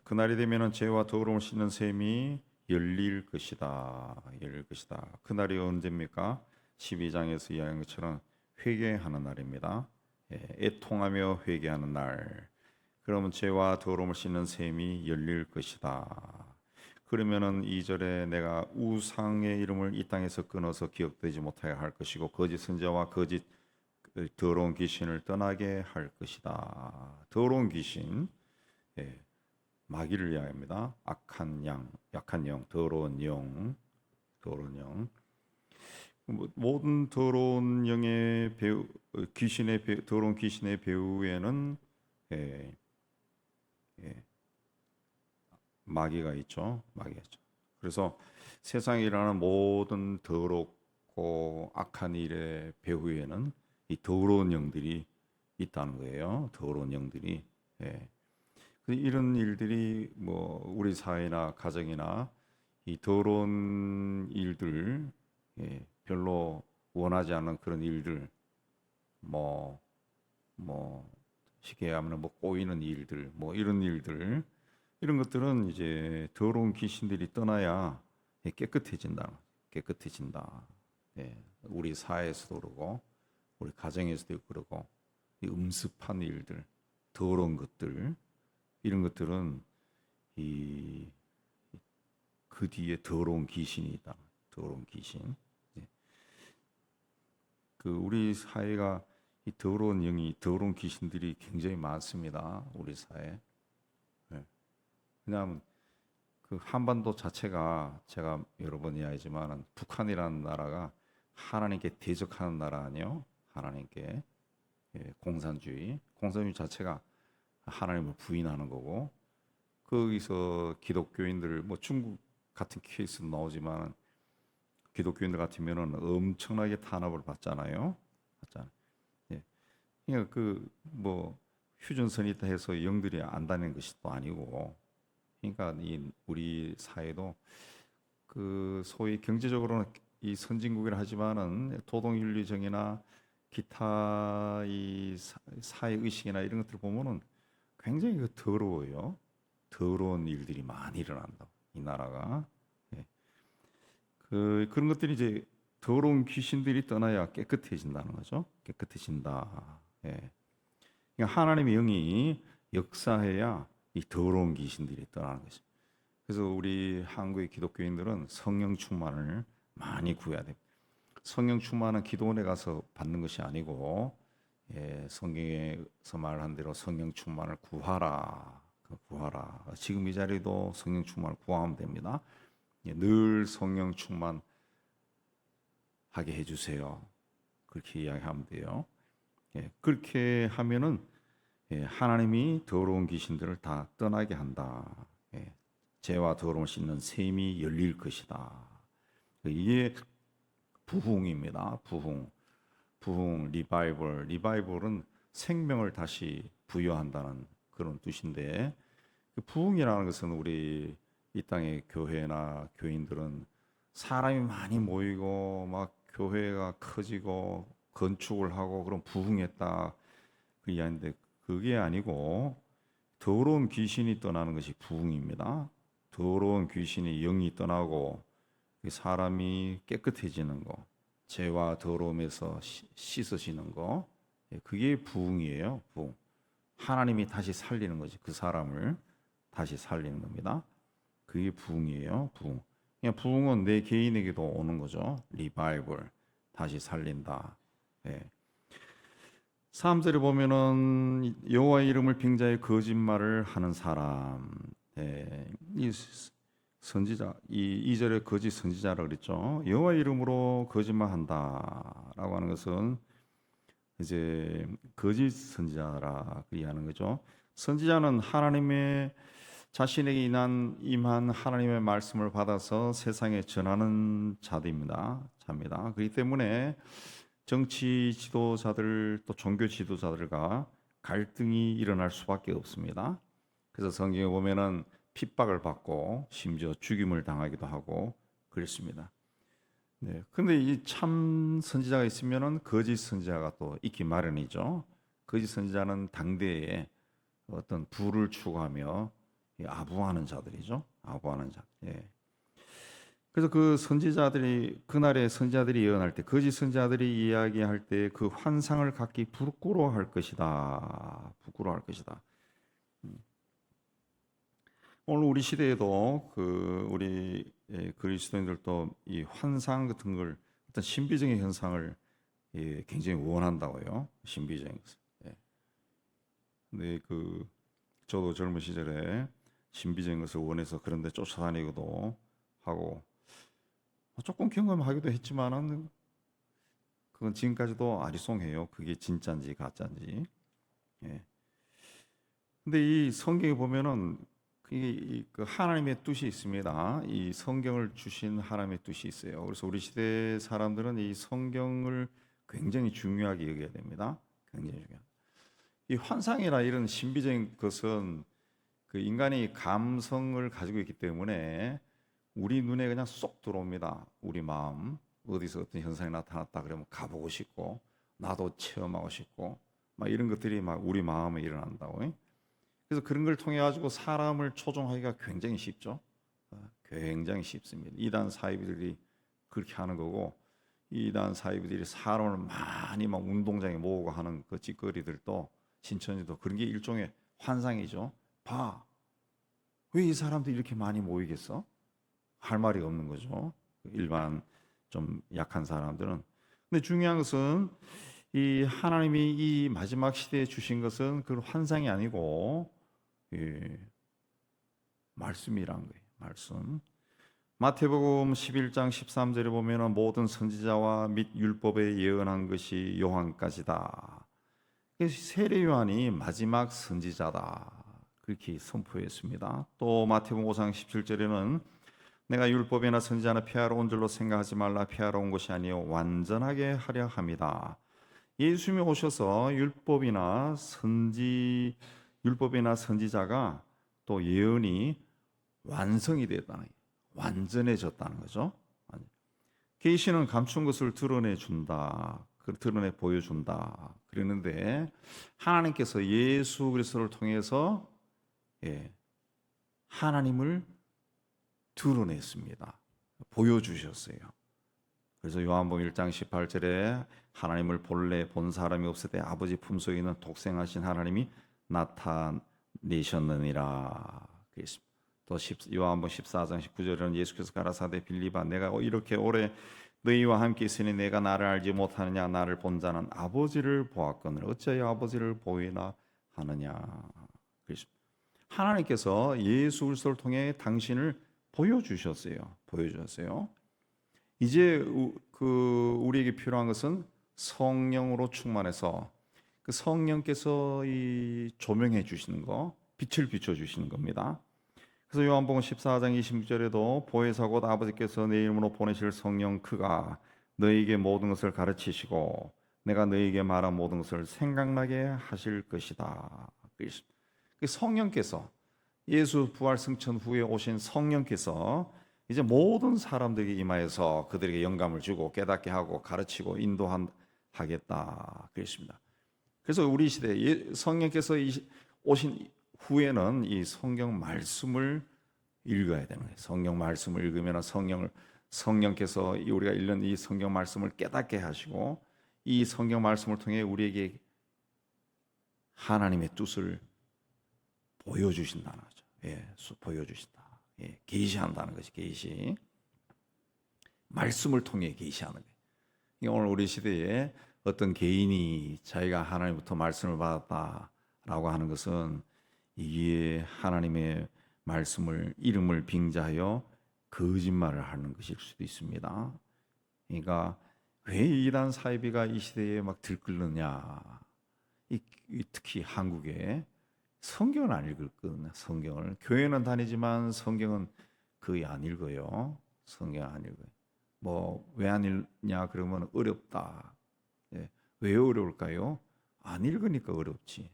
그날이 되면은 죄와 더러움을 씻는 셈이 열릴 것이다. 열릴 것이다. 그날이 언제입니까? 12장에서 이야기한 것처럼 회개하는 날입니다. 애통하며 회개하는 날. 그러면 죄와 더러움을 씻는 셈이 열릴 것이다. 그러면은 2절에 내가 우상의 이름을 이 땅에서 끊어서 기억되지 못하게 할 것이고 거짓 선지자와 거짓 더러운 귀신을 떠나게 할 것이다. 더러운 귀신, 마귀를 이야기합니다. 악한 양, 약한 영, 더러운 영, 더러운 영. 모든 더러운 영의 배후, 더러운 귀신의 배후에는 예, 예, 마귀가 있죠. 마귀가 있죠. 그래서 세상에 일어나는 모든 더럽고 악한 일의 배후에는 이 더러운 영들이 있다는 거예요. 더러운 영들이. 예. 이런 일들이 뭐 우리 사회나 가정이나 이 더러운 일들, 별로 원하지 않는 그런 일들, 뭐 쉽게 하면 뭐 꼬이는 일들, 뭐 이런 일들, 이런 것들은 이제 더러운 귀신들이 떠나야 깨끗해진다. 깨끗해진다. 우리 사회에서도 그러고 우리 가정에서도 그러고 이 음습한 일들, 더러운 것들, 이런 것들은 그 뒤에 더러운 귀신이 있다. 더러운 귀신. 그 우리 사회가 이 더러운 영이, 더러운 귀신들이 굉장히 많습니다. 우리 사회. 왜냐하면 그 한반도 자체가 제가 여러 번 이야기했지만 북한이라는 나라가 하나님께 대적하는 나라 아니요? 하나님께 공산주의 자체가 하나님을 부인하는 거고 거기서 기독교인들 뭐 중국 같은 케이스도 나오지만 기독교인들 같으면은 엄청나게 탄압을 받잖아요. 예. 그러니까 그 뭐 휴전선이 있다 해서 영들이 안 다니는 것이 또 아니고 그러니까 이 우리 사회도 그 소위 경제적으로는 이 선진국이라 하지만은 도덕윤리정이나 기타 이 사회 의식이나 이런 것들 보면은 굉장히 더러워요. 더러운 일들이 많이 일어난다. 이 나라가. 그런 것들이 이제 더러운 귀신들이 떠나야 깨끗해진다는 거죠. 깨끗해진다. 그러니까 하나님의 영이 역사해야 이 더러운 귀신들이 떠나는 것이죠. 그래서 우리 한국의 기독교인들은 성령 충만을 많이 구해야 됩니다. 성령 충만은 기도원에 가서 받는 것이 아니고 성경에서 말한 대로 성령 충만을 구하라. 구하라. 지금 이 자리도 성령 충만을 구하면 됩니다. 늘 성령 충만하게 해주세요. 그렇게 이야기하면 돼요. 그렇게 하면은 하나님이 더러운 귀신들을 다 떠나게 한다. 죄와 더러움을 씻는 셈이 열릴 것이다. 이게 부흥입니다. 부흥, 리바이벌은 생명을 다시 부여한다는 그런 뜻인데 부흥이라는 것은 우리 이 땅의 교회나 교인들은 사람이 많이 모이고 막 교회가 커지고 건축을 하고 그럼 부흥했다 그 이야기인데 그게 아니고 더러운 귀신이 떠나는 것이 부흥입니다. 더러운 귀신이 영이 떠나고 사람이 깨끗해지는 거, 죄와 더러움에서 씻어지는 거, 그게 부흥이에요. 부흥. 하나님이 다시 살리는 거지. 그 사람을 다시 살리는 겁니다. 그게 부흥이에요. 부흥. 그냥 부흥은 내 개인에게도 오는 거죠. 리바이벌, 다시 살린다. 3절에 보면은 여호와의 이름을 빙자해 거짓말을 하는 사람. 이 선지자, 이 2절에 거짓 선지자라고 그랬죠. 여호와의 이름으로 거짓말한다라고 하는 것은 이제 거짓 선지자라 그리하는 거죠. 선지자는 하나님의 자신에게 임한 하나님의 말씀을 받아서 세상에 전하는 자입니다. 그렇기 때문에 정치 지도자들 또 종교 지도자들과 갈등이 일어날 수밖에 없습니다. 그래서 성경에 보면은 핍박을 받고 심지어 죽임을 당하기도 하고 그랬습니다. 근데 이 참 선지자가 있으면은 거짓 선지자가 또 있기 마련이죠. 거짓 선지자는 당대에 어떤 부를 추구하며 이 아부하는 자들이죠. 아부하는 자. 예. 그래서 그 선지자들이 그날의 선지자들이 예언할 때 거짓 선지자들이 이야기할 때 그 환상을 갖기 부끄러워할 것이다. 부끄러워할 것이다. 오늘 우리 시대에도 그 우리 그리스도인들도 이 환상 같은 걸 어떤 신비적인 현상을 굉장히 원한다고요. 신비적인 것을. 예. 근데 그 저도 젊은 시절에 신비적인 것을 원해서 그런데 쫓아다니기도 하고 조금 경험하기도 했지만은 그건 지금까지도 아리송해요. 그게 진짜인지 가짜인지. 예. 근데 이 성경에 보면은 그 하나님의 뜻이 있습니다. 이 성경을 주신 하나님의 뜻이 있어요. 그래서 우리 시대 사람들은 이 성경을 굉장히 중요하게 여겨야 됩니다. 굉장히 중요한. 이 환상이나 이런 신비적인 것은 그 인간이 감성을 가지고 있기 때문에 우리 눈에 그냥 쏙 들어옵니다. 우리 마음 어디서 어떤 현상이 나타났다 그러면 가보고 싶고 나도 체험하고 싶고 막 이런 것들이 막 우리 마음에 일어난다고. 그래서 그런 걸 통해 가지고 사람을 조종하기가 굉장히 쉽죠. 굉장히 쉽습니다. 이단 사이비들이 그렇게 하는 거고 이단 사이비들이 사람을 많이 막 운동장에 모으고 하는 그 짓거리들도 신천지도 그런 게 일종의 환상이죠. 봐, 왜 이 사람들이 이렇게 많이 모이겠어? 할 말이 없는 거죠. 일반 좀 약한 사람들은. 근데 중요한 것은 이 하나님이 이 마지막 시대에 주신 것은 그 환상이 아니고 말씀이란 거예요. 말씀. 마태복음 11장 13절에 보면은 모든 선지자와 및 율법에 예언한 것이 요한까지다. 세례 요한이 마지막 선지자다. 그렇게 선포했습니다. 또 마태복음 5장 17절에는 내가 율법이나 선지자나 폐하러 온 줄로 생각하지 말라. 폐하러 온 것이 아니요 완전하게 하려 함이다. 예수님이 오셔서 율법이나 선지자가 또 예언이 완성이 됐다는, 완전해졌다는 거죠. 계시는 감춘 것을 드러내 준다. 드러내 보여준다. 그랬는데 하나님께서 예수 그리스도를 통해서 하나님을 드러냈습니다. 보여주셨어요. 그래서 요한복음 1장 18절에 하나님을 본래 본 사람이 없을 때 아버지 품속에 있는 독생하신 하나님이 나타내셨느니라. 그랬습니다. 또 요한복음 14장 19절에는 예수께서 가라사대 빌립아 내가 이렇게 오래 너희와 함께 있으니 내가 나를 알지 못하느냐 나를 본 자는 아버지를 보았거늘 어찌하여 아버지를 보이나 하느냐. 그랬습니다. 하나님께서 예수 그리스도를 통해 당신을 보여주셨어요. 보여주셨어요. 이제 우리에게 필요한 것은 성령으로 충만해서 그 성령께서 이 조명해 주시는 거, 빛을 비춰 주시는 겁니다. 그래서 요한복음 14장 26절에도 보혜사 곧 아버지께서 내 이름으로 보내실 성령 그가 너희에게 모든 것을 가르치시고 내가 너희에게 말한 모든 것을 생각나게 하실 것이다. 그 성령께서 예수 부활 승천 후에 오신 성령께서 이제 모든 사람들에게 임하여서 그들에게 영감을 주고 깨닫게 하고 가르치고 인도하겠다 그랬습니다. 그래서 우리 시대에 성령께서 오신 후에는 이 성경 말씀을 읽어야 되는 거예요. 성경 말씀을 읽으면 성령께서 우리가 읽는 이 성경 말씀을 깨닫게 하시고 이 성경 말씀을 통해 우리에게 하나님의 뜻을 보여주신다는 거죠. 보여주신다. 계시한다는 것이 계시. 말씀을 통해 계시하는 거예요. 오늘 우리 시대에 어떤 개인이 자기가 하나님부터 말씀을 받았다라고 하는 것은 이게 하나님의 말씀을 이름을 빙자하여 거짓말을 하는 것일 수도 있습니다. 그러니까 왜 이단 사이비가 이 시대에 막 들끓느냐? 특히 한국에 성경을 안 읽거든요. 성경을 교회는 다니지만 성경은 거의 안 읽어요. 성경 안 읽어요. 뭐 왜 안 읽냐 그러면 어렵다. 왜 어려울까요? 안 읽으니까 어렵지.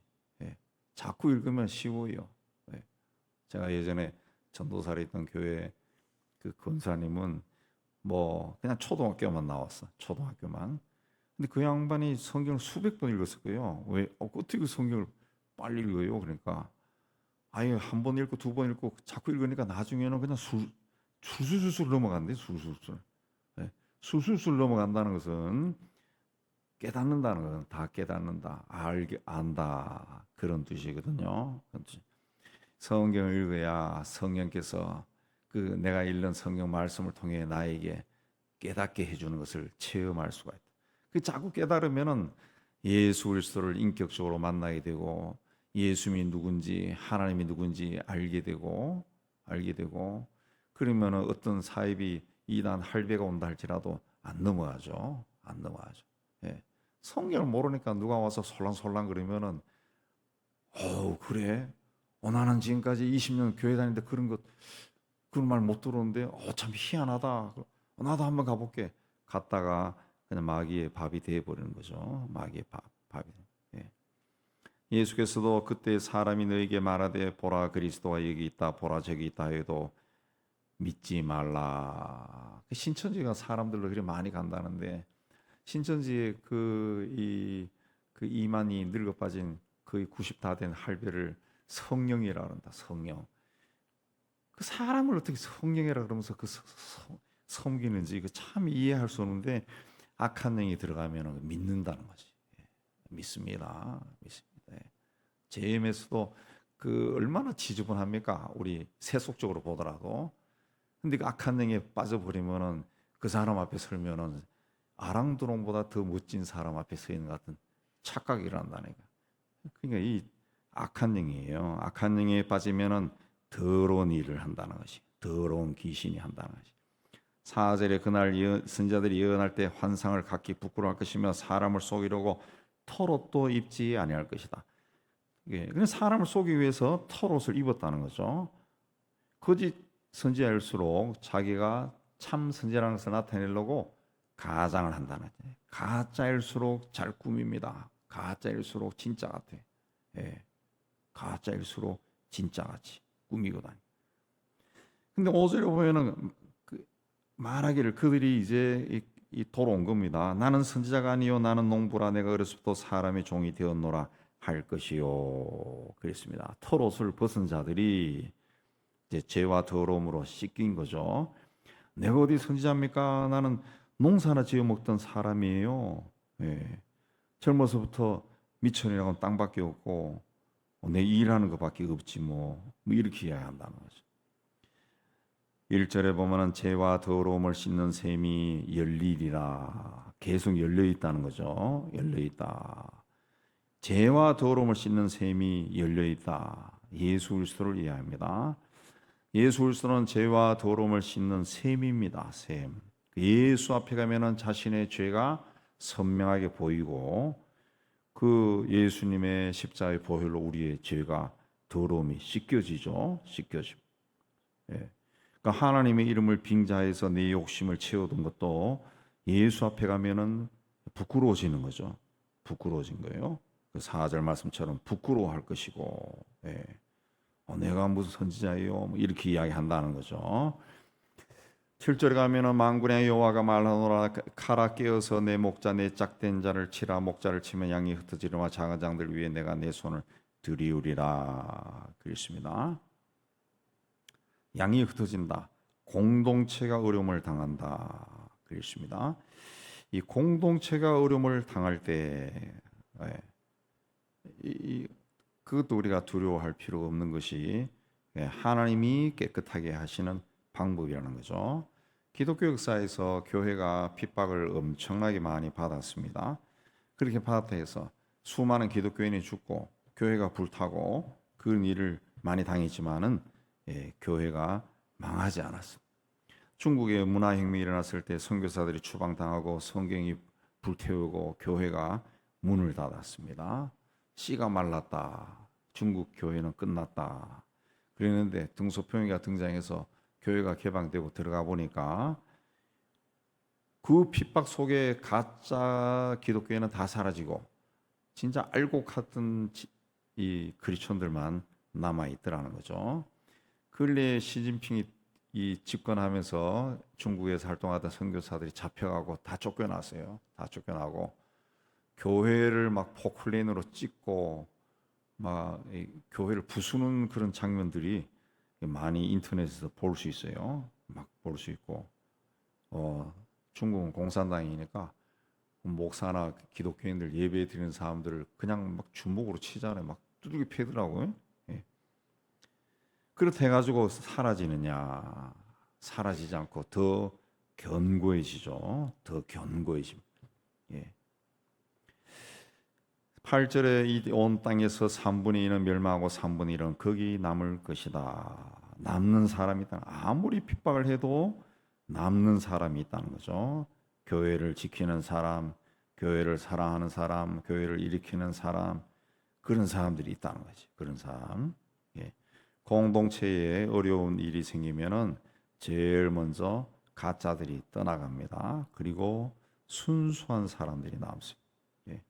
자꾸 읽으면 쉬워요. 제가 예전에 전도사에 있던 교회 그 권사님은 뭐 그냥 초등학교만 나왔어. 초등학교만. 근데 그 양반이 성경을 수백 번 읽었을 거예요. 왜 어떻게 그 성경을 빨리 읽어요? 그러니까 아예 한 번 읽고 두 번 읽고 자꾸 읽으니까 나중에는 그냥 술술술 넘어간대. 술술술. 예. 술술술 넘어간다는 것은 깨닫는다는 것은 다 깨닫는다, 알게 안다 그런 뜻이거든요. 그런 뜻. 성경을 읽어야 성령께서 그 내가 읽는 성경 말씀을 통해 나에게 깨닫게 해주는 것을 체험할 수가 있다. 그 자꾸 깨달으면은 예수 그리스도를 인격적으로 만나게 되고 예수님이 누군지 하나님이 누군지 알게 되고 그러면은 어떤 사입이 이단 할배가 온다 할지라도 안 넘어가죠. 안 넘어가죠. 예. 성경을 모르니까 누가 와서 솔랑솔랑 그러면은 그래? 나는 지금까지 20년 교회 다니는데 그런 말 못 들었는데 참 희한하다. 나도 한번 가볼게. 갔다가 그냥 마귀의 밥이 되어버리는 거죠. 마귀의 밥이. 예. 예수께서도 그때 사람이 너에게 말하되 보라 그리스도가 여기 있다 보라 저기 있다 해도 믿지 말라. 신천지가 사람들로 그렇게 많이 간다는데 신천지의 그 이만이 늙어 빠진 거의 90 다 된 할배를 성령이라 그런다. 성령. 그 사람을 어떻게 성령이라 그러면서 섬기는지 그 참 이해할 수 없는데 악한 영이 들어가면 믿는다는 거지. 믿습니다. JMS도 그 얼마나 지저분합니까? 우리 세속적으로 보더라도. 근데 그 악한 영에 빠져버리면은 그 사람 앞에 설면은 아랑드롱보다 더 멋진 사람 앞에 서 있는 것 같은 착각이 일어난다니까. 그러니까 이 악한 영이에요. 악한 영에 빠지면은 더러운 일을 한다는 것이, 더러운 귀신이 한다는 것이. 4절에 그날 선지자들이 예언할 때 환상을 갖기 부끄러워할 것이며 사람을 속이려고 털옷도 입지 아니할 것이다. 그냥 사람을 속이기 위해서 털옷을 입었다는 거죠. 거짓 선지자일수록 자기가 참 선지자라는 것을 나타내려고 가장을 한다는 거죠. 가짜일수록 잘 꾸밉니다. 가짜일수록 진짜 같아. 예. 가짜일수록 진짜같이 꾸미고 다니. 근데 5절에 보면은 말하기를 그들이 이제 이 돌아온 겁니다. 나는 선지자가 아니요 나는 농부라 내가 어렸을부터 사람의 종이 되었노라 할 것이요. 그랬습니다. 털옷을 벗은 자들이 이제 죄와 더러움으로 씻긴 거죠. 내가 어디 선지자입니까? 나는 농사나 지어 먹던 사람이에요. 예. 젊어서부터 미천이라고는 땅밖에 없고 내 일하는 것밖에 없지 뭐 이렇게 이야기한다는 거죠. 1절에 보면은 죄와 더러움을 씻는 셈이 열리리라. 계속 열려 있다는 거죠. 열려 있다. 죄와 더러움을 씻는 셈이 열려 있다. 예수 그리스도를 이해합니다. 예수 그리스도는 죄와 더러움을 씻는 셈입니다. 셈. 예수 앞에 가면은 자신의 죄가 선명하게 보이고 그 예수님의 십자가의 보혈로 우리의 죄가 더러움이 씻겨지죠. 씻겨지고. 예. 그러니까 하나님의 이름을 빙자해서 내 욕심을 채워둔 것도 예수 앞에 가면은 부끄러워지는 거죠. 부끄러워진 거예요. 그 4절 말씀처럼 부끄러워할 것이고, 예. 내가 무슨 선지자예요? 뭐 이렇게 이야기한다는 거죠. 7절에 가면은 만군의 여호와가 말하노라 칼아 깨어서 내 목자 내 짝된 자를 치라 목자를 치면 양이 흩어지려와 작은 장들 위에 내가 내 손을 들이우리라 그랬습니다. 양이 흩어진다. 공동체가 어려움을 당한다 그랬습니다. 이 공동체가 어려움을 당할 때 그것도 우리가 두려워할 필요가 없는 것이 하나님이 깨끗하게 하시는 방법이라는 거죠. 기독교 역사에서 교회가 핍박을 엄청나게 많이 받았습니다. 그렇게 받았다 해서 수많은 기독교인이 죽고 교회가 불타고 그런 일을 많이 당했지만은 교회가 망하지 않았습니다. 중국에 문화혁명이 일어났을 때 선교사들이 추방당하고 성경이 불태우고 교회가 문을 닫았습니다. 씨가 말랐다. 중국 교회는 끝났다. 그랬는데 등소평이가 등장해서 교회가 개방되고 들어가 보니까 그 핍박 속에 가짜 기독교회는 다 사라지고 진짜 알곡 같은 이 크리스천들만 남아 있더라는 거죠. 근래 시진핑이 이 집권하면서 중국에서 활동하던 선교사들이 잡혀가고 다 쫓겨났어요. 다 쫓겨나고 교회를 막 포클레인으로 찍고 막 교회를 부수는 그런 장면들이 많이 인터넷에서 볼 수 있어요. 막 볼 수 있고, 중국은 공산당이니까 목사나 기독교인들 예배 드리는 사람들을 그냥 막 주먹으로 치잖아요. 막 두들겨 패더라고요. 예. 그렇다 해가지고 사라지느냐? 사라지지 않고 더 견고해지죠. 더 견고해짐. 예. 8절에 이 온 땅에서 3분의 1은 멸망하고 3분의 1은 거기 남을 것이다. 남는 사람이 있다. 아무리 핍박을 해도 남는 사람이 있다는 거죠. 교회를 지키는 사람, 교회를 사랑하는 사람, 교회를 일으키는 사람, 그런 사람들이 있다는 거지. 그런 사람. 예. 공동체에 어려운 일이 생기면은 제일 먼저 가짜들이 떠나갑니다. 그리고 순수한 사람들이 남습니다. 예.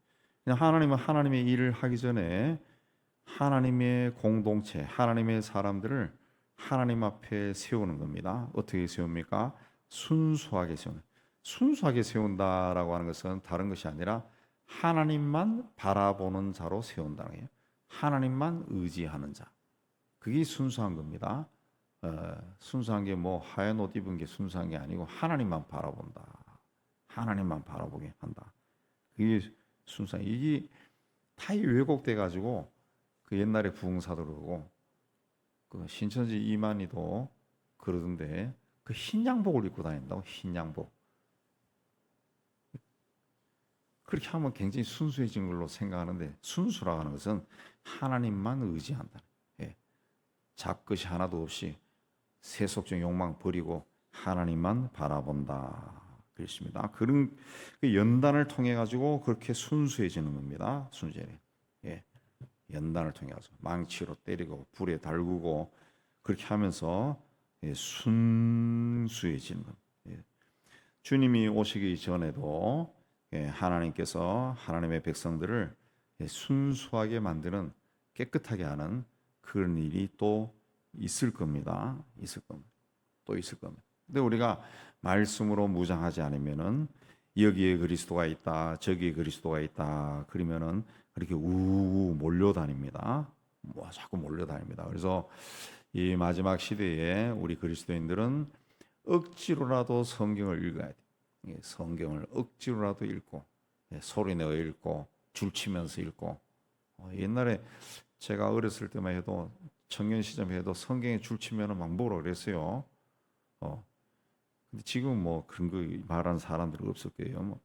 그냥 하나님은 하나님의 일을 하기 전에 하나님의 공동체, 하나님의 사람들을 하나님 앞에 세우는 겁니다. 어떻게 세웁니까? 순수하게 세우는. 순수하게 세운다라고 하는 것은 다른 것이 아니라 하나님만 바라보는 자로 세운다는 거예요. 하나님만 의지하는 자. 그게 순수한 겁니다. 순수한 게 뭐 하얀 옷 입은 게 순수한 게 아니고 하나님만 바라본다. 하나님만 바라보게 한다. 그게 순수한. 이게 다 왜곡돼 가지고 그 옛날에 부흥사도 그러고 그 신천지 이만희도 그러던데 그 흰 양복을 입고 다닌다고. 흰 양복. 그렇게 하면 굉장히 순수해진 걸로 생각하는데, 순수라고 하는 것은 하나님만 의지한다. 예. 잡것이 하나도 없이 세속적 욕망 버리고 하나님만 바라본다. 그렇습니다. 그런 그 연단을 통해 가지고 그렇게 순수해지는 겁니다. 순수해. 예. 연단을 통해 가지고 망치로 때리고 불에 달구고 그렇게 하면서 순수해지는 겁니다. 예. 주님이 오시기 전에도 하나님께서 하나님의 백성들을 순수하게 만드는, 깨끗하게 하는 그런 일이 또 있을 겁니다. 있을 겁니다. 또 있을 겁니다. 근데 우리가 말씀으로 무장하지 않으면은 여기에 그리스도가 있다, 저기에 그리스도가 있다 그러면은 그렇게 우우 몰려다닙니다. 뭐 자꾸 몰려다닙니다. 그래서 이 마지막 시대에 우리 그리스도인들은 억지로라도 성경을 읽어야 돼. 성경을 억지로라도 읽고 소리내어 읽고 줄치면서 읽고. 옛날에 제가 어렸을 때만 해도 청년 시절에 해도 성경에 줄치면은 막 뭐라 그랬어요. 근데 지금 뭐 그런 거 말하는 사람들이 없을 거예요. 뭐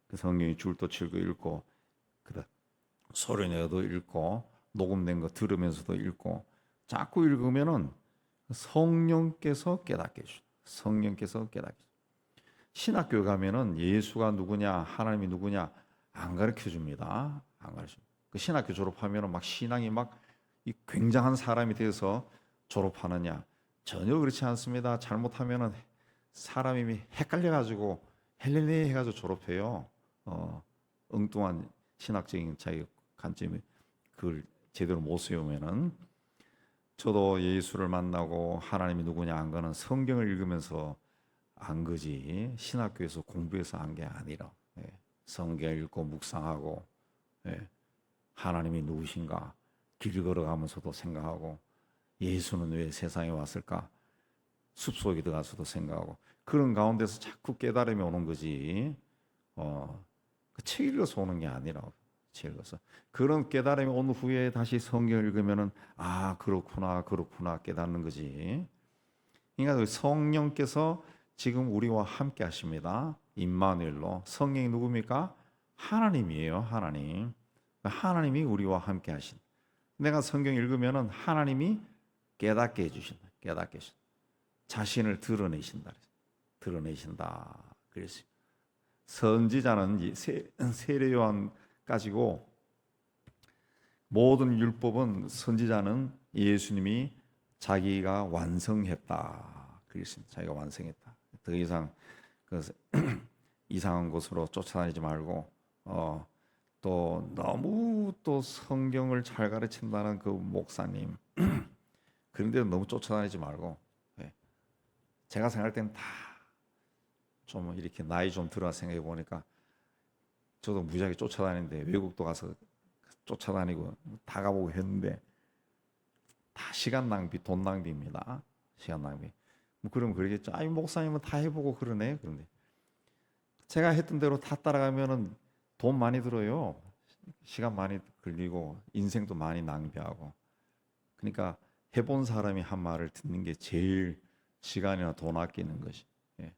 그 성경에 줄도 치고 읽고, 그다 소리내어도 읽고, 녹음된 거 들으면서도 읽고, 자꾸 읽으면은 성령께서 깨닫게 해주죠. 성령께서 깨닫게 해주죠. 신학교 가면은 예수가 누구냐, 하나님이 누구냐 안 가르쳐 줍니다. 안 가르쳐. 그 신학교 졸업하면은 막 신앙이 막 이 굉장한 사람이 돼서 졸업하느냐? 전혀 그렇지 않습니다. 잘못하면은 사람이 헷갈려 가지고 헬렐레 해가지고 졸업해요. 엉뚱한 신학적인 자기 관점이 그걸 제대로 못 세우면은. 저도 예수를 만나고 하나님이 누구냐 안 거는 성경을 읽으면서 안 거지, 신학교에서 공부해서 한 게 아니라. 성경 읽고 묵상하고, 하나님이 누구신가 길 걸어가면서도 생각하고, 예수는 왜 세상에 왔을까 숲속에 들어가서도 생각하고, 그런 가운데서 자꾸 깨달음이 오는 거지. 그 책 읽어서 오는 게 아니라, 책 읽어서 그런 깨달음이 온 후에 다시 성경 읽으면은 아 그렇구나 그렇구나 깨닫는 거지. 그러니까 성령께서 지금 우리와 함께 하십니다. 임마누엘로. 성령이 누굽니까? 하나님이에요. 하나님. 하나님이 우리와 함께 하신. 내가 성경 읽으면은 하나님이 깨닫게 해주신다. 깨닫게 해주신다. 자신을 드러내신다. 드러내신다. 그래서 선지자는 세례 요한까지고 모든 율법은 선지자는 예수님이 자기가 완성했다. 그랬습니다. 자기가 완성했다. 더 이상 그 이상한 곳으로 쫓아다니지 말고, 또 너무 또 성경을 잘 가르친다는 그 목사님 그런 데는 너무 쫓아다니지 말고, 제가 생각할 때는 다 좀 이렇게 나이 좀 들어 생각해 보니까 저도 무지하게 쫓아다니는데 외국도 가서 쫓아다니고 다 가보고 했는데 다 시간 낭비, 돈 낭비입니다. 시간 낭비. 뭐 그럼 그러겠죠. 아이 목사님은 다 해보고 그러네. 그런데 제가 했던 대로 다 따라가면은 돈 많이 들어요. 시간 많이 걸리고 인생도 많이 낭비하고. 그러니까 해본 사람이 한 말을 듣는 게 제일 시간이나 돈 아끼는 것이. 예.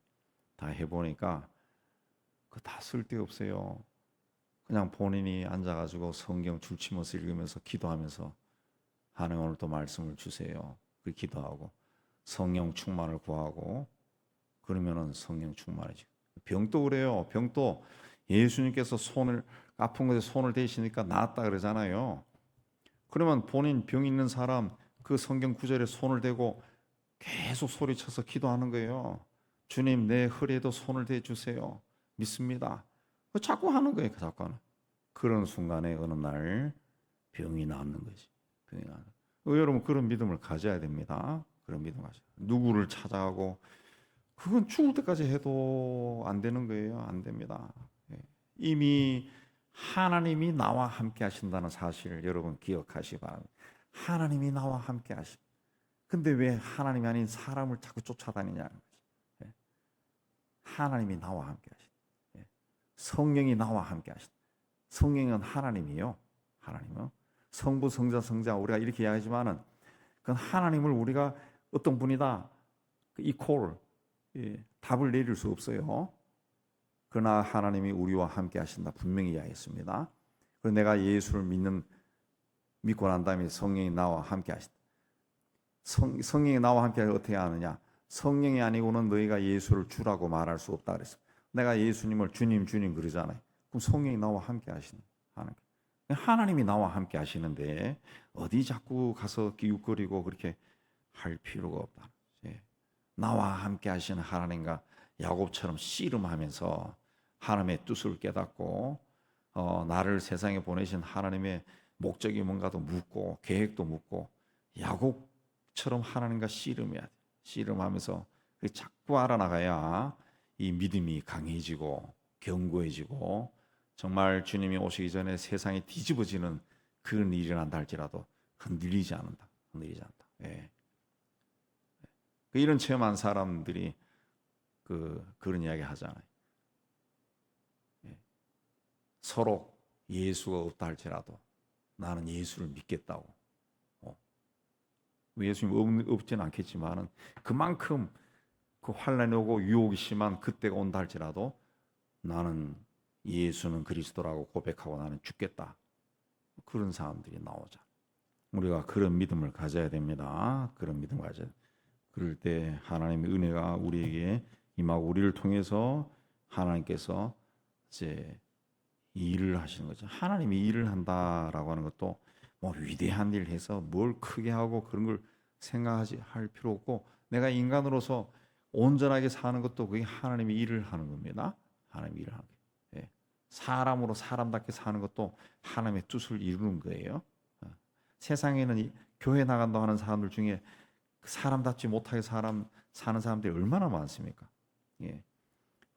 다 해보니까 그 다 쓸데없어요. 그냥 본인이 앉아가지고 성경 줄치면서 읽으면서 기도하면서 하나님 오늘 또 말씀을 주세요. 그 기도하고 성령 충만을 구하고 그러면은 성령 충만해지고. 병도 그래요. 병도 예수님께서 손을 아픈 곳에 손을 대시니까 나았다 그러잖아요. 그러면 본인 병 있는 사람 그 성경 구절에 손을 대고 계속 소리쳐서 기도하는 거예요. 주님 내 허리에도 손을 대 주세요. 믿습니다. 자꾸 하는 거예요. 자꾸 하는. 그런 순간에 어느 날 병이 낫는 거지. 병이 낫는. 여러분 그런 믿음을 가져야 됩니다. 그런 믿음 가져. 누구를 찾아가고 그건 죽을 때까지 해도 안 되는 거예요. 안 됩니다. 이미 하나님이 나와 함께 하신다는 사실을 여러분 기억하시기 바랍니다. 하나님이 나와 함께 하십. 근데 왜 하나님이 아닌 사람을 자꾸 쫓아다니냐는 거지. 하나님이 나와 함께 하신. 성령이 나와 함께 하신. 성령은 하나님이요. 하나님은 성부, 성자, 성자 우리가 이렇게 이야기하지만은 그건 하나님을 우리가 어떤 분이다 이퀄 답을 내릴 수 없어요. 그러나 하나님이 우리와 함께 하신다 분명히 이야기했습니다. 그리고 내가 예수를 믿고 난 다음에 성령이 나와 함께 하신다. 성령이 나와 함께 어떻게 하느냐? 성령이 아니고는 너희가 예수를 주라고 말할 수 없다 그랬어. 내가 예수님을 주님 주님 그러잖아요. 그럼 성령이 나와 함께 하시는 하나님이 나와 함께 하시는데 어디 자꾸 가서 기웃거리고 그렇게 할 필요가 없다. 나와 함께 하시는 하나님과 야곱처럼 씨름하면서 하나님의 뜻을 깨닫고 나를 세상에 보내신 하나님의 목적이 뭔가도 묻고 계획도 묻고 야곱처럼 하나님과 씨름해야 돼. 씨름하면서 자꾸 알아나가야 이 믿음이 강해지고 견고해지고 정말 주님이 오시기 전에 세상이 뒤집어지는 그런 일이 난다 할지라도 흔들리지 않는다. 흔들리지 않는다. 예. 이런 체험한 사람들이 그런 이야기 하잖아요. 서로 예수가 없다 할지라도 나는 예수를 믿겠다고. 예수님 없지는 않겠지만은 그만큼 그 환란이 오고 유혹이 심한 그때가 온다 할지라도 나는 예수는 그리스도라고 고백하고 나는 죽겠다. 그런 사람들이 나오자. 우리가 그런 믿음을 가져야 됩니다. 그런 믿음 가져야 됩니다. 그럴 때 하나님의 은혜가 우리에게 임하고 우리를 통해서 하나님께서 이제 일을 하시는 거죠. 하나님이 일을 한다라고 하는 것도 뭐 위대한 일을 해서 뭘 크게 하고 그런 걸 할 필요 없고 내가 인간으로서 온전하게 사는 것도 그게 하나님이 일을 하는 겁니다. 하나님이 일을 하는 거예요. 예. 사람으로 사람답게 사는 것도 하나님의 뜻을 이루는 거예요. 세상에는 교회 나간다고 하는 사람들 중에 사람답지 못하게 사는 사람들이 얼마나 많습니까? 예.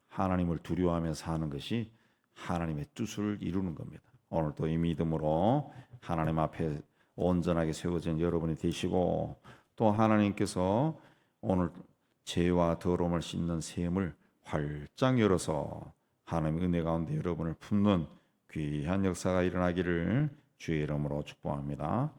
하나님을 두려워하며 사는 것이 하나님의 뜻을 이루는 겁니다. 오늘도 이 믿음으로 하나님 앞에 온전하게 세워진 여러분이 되시고 또 하나님께서 오늘 죄와 더러움을 씻는 샘을 활짝 열어서 하나님의 은혜 가운데 여러분을 품는 귀한 역사가 일어나기를 주의 이름으로 축복합니다.